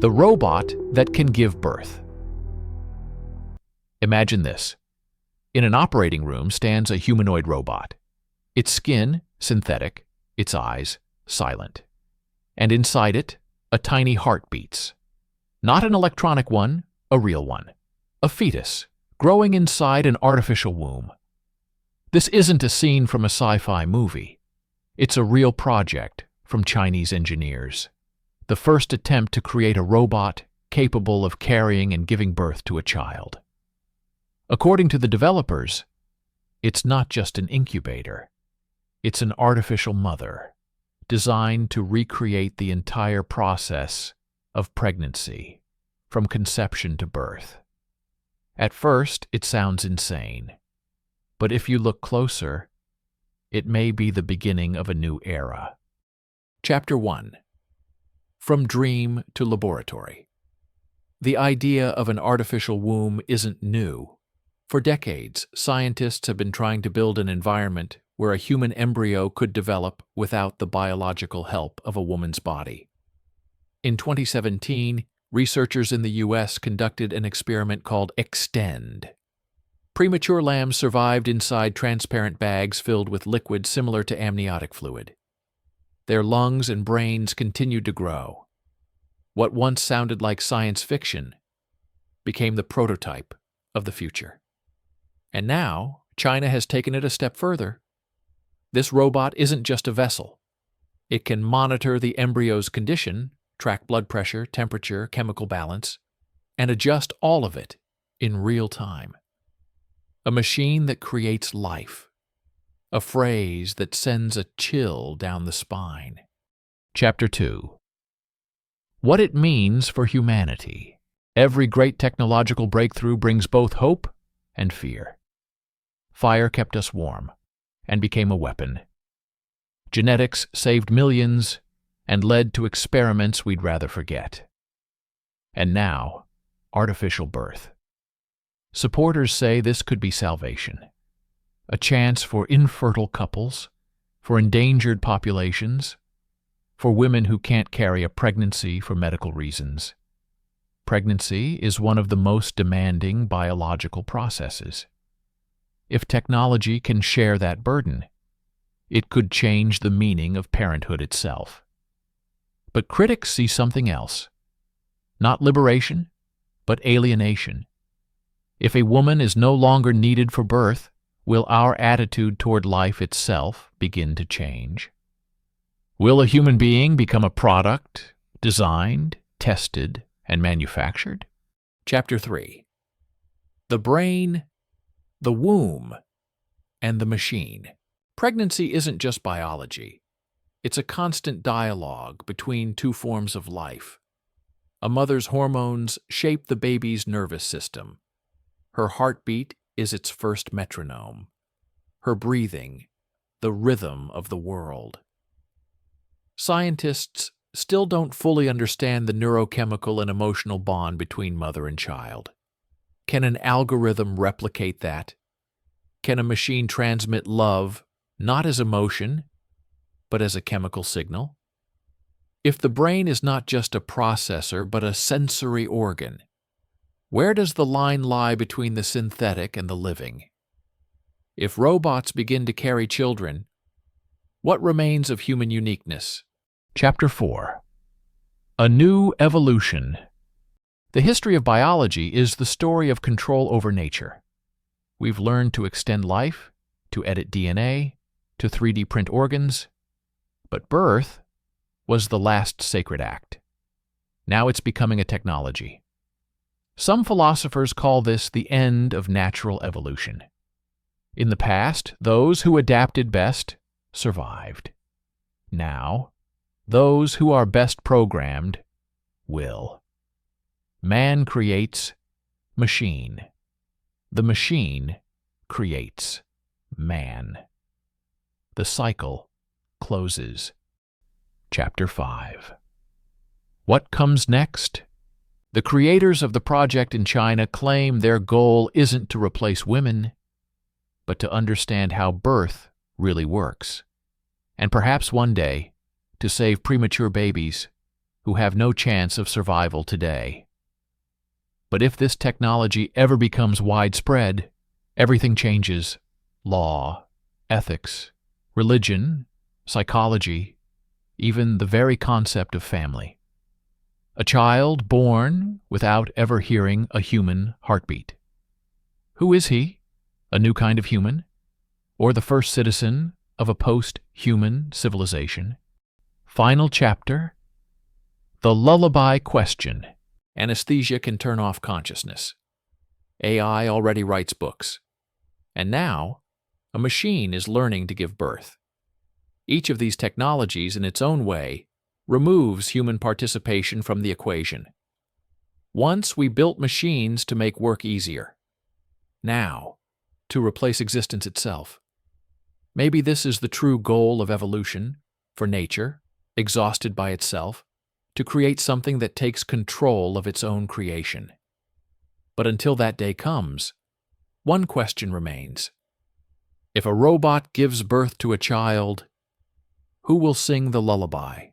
The robot that can give birth. Imagine this. In an operating room stands a humanoid robot. Its skin, synthetic, its eyes, silent. And inside it, a tiny heart beats. Not an electronic one, a real one. A fetus, growing inside an artificial womb. This isn't a scene from a sci-fi movie. It's a real project from Chinese engineers. The first attempt to create a robot capable of carrying and giving birth to a child. According to the developers, it's not just an incubator. It's an artificial mother, designed to recreate the entire process of pregnancy, from conception to birth. At first, it sounds insane. But if you look closer, it may be the beginning of a new era. Chapter 1. From Dream to Laboratory. The idea of an artificial womb isn't new. For decades, scientists have been trying to build an environment where a human embryo could develop without the biological help of a woman's body. In 2017, researchers in the U.S. conducted an experiment called Extend. Premature lambs survived inside transparent bags filled with liquid similar to amniotic fluid. Their lungs and brains continued to grow. What once sounded like science fiction became the prototype of the future. And now, China has taken it a step further. This robot isn't just a vessel. It can monitor the embryo's condition, track blood pressure, temperature, chemical balance, and adjust all of it in real time. A machine that creates life. A phrase that sends a chill down the spine. Chapter 2. What it means for humanity. Every great technological breakthrough brings both hope and fear. Fire kept us warm and became a weapon. Genetics saved millions and led to experiments we'd rather forget. And now, artificial birth. Supporters say this could be salvation. A chance for infertile couples, for endangered populations, for women who can't carry a pregnancy for medical reasons. Pregnancy is one of the most demanding biological processes. If technology can share that burden, it could change the meaning of parenthood itself. But critics see something else. Not liberation, but alienation. If a woman is no longer needed for birth, will our attitude toward life itself begin to change? Will a human being become a product, designed, tested, and manufactured? Chapter 3. The brain, the womb, and the machine. Pregnancy isn't just biology. It's a constant dialogue between two forms of life. A mother's hormones shape the baby's nervous system. Her heartbeat is its first metronome. Her breathing, the rhythm of the world. Scientists still don't fully understand the neurochemical and emotional bond between mother and child. Can an algorithm replicate that? Can a machine transmit love, not as emotion, but as a chemical signal? If the brain is not just a processor, but a sensory organ, where does the line lie between the synthetic and the living? If robots begin to carry children, what remains of human uniqueness? Chapter 4. A New Evolution. The history of biology is the story of control over nature. We've learned to extend life, to edit DNA, to 3D print organs, but birth was the last sacred act. Now it's becoming a technology. Some philosophers call this the end of natural evolution. In the past, those who adapted best survived. Now, those who are best programmed will. Man creates machine. The machine creates man. The cycle closes. Chapter 5. What comes next? The creators of the project in China claim their goal isn't to replace women, but to understand how birth really works, and perhaps one day to save premature babies who have no chance of survival today. But if this technology ever becomes widespread, everything changes: law, ethics, religion, psychology, even the very concept of family. A child born without ever hearing a human heartbeat. Who is he? A new kind of human? Or the first citizen of a post-human civilization? Final chapter: The Lullaby Question. Anesthesia can turn off consciousness. AI already writes books. And now, a machine is learning to give birth. Each of these technologies, in its own way, removes human participation from the equation. Once we built machines to make work easier. Now, to replace existence itself. Maybe this is the true goal of evolution, for nature, exhausted by itself, to create something that takes control of its own creation. But until that day comes, one question remains. If a robot gives birth to a child, who will sing the lullaby?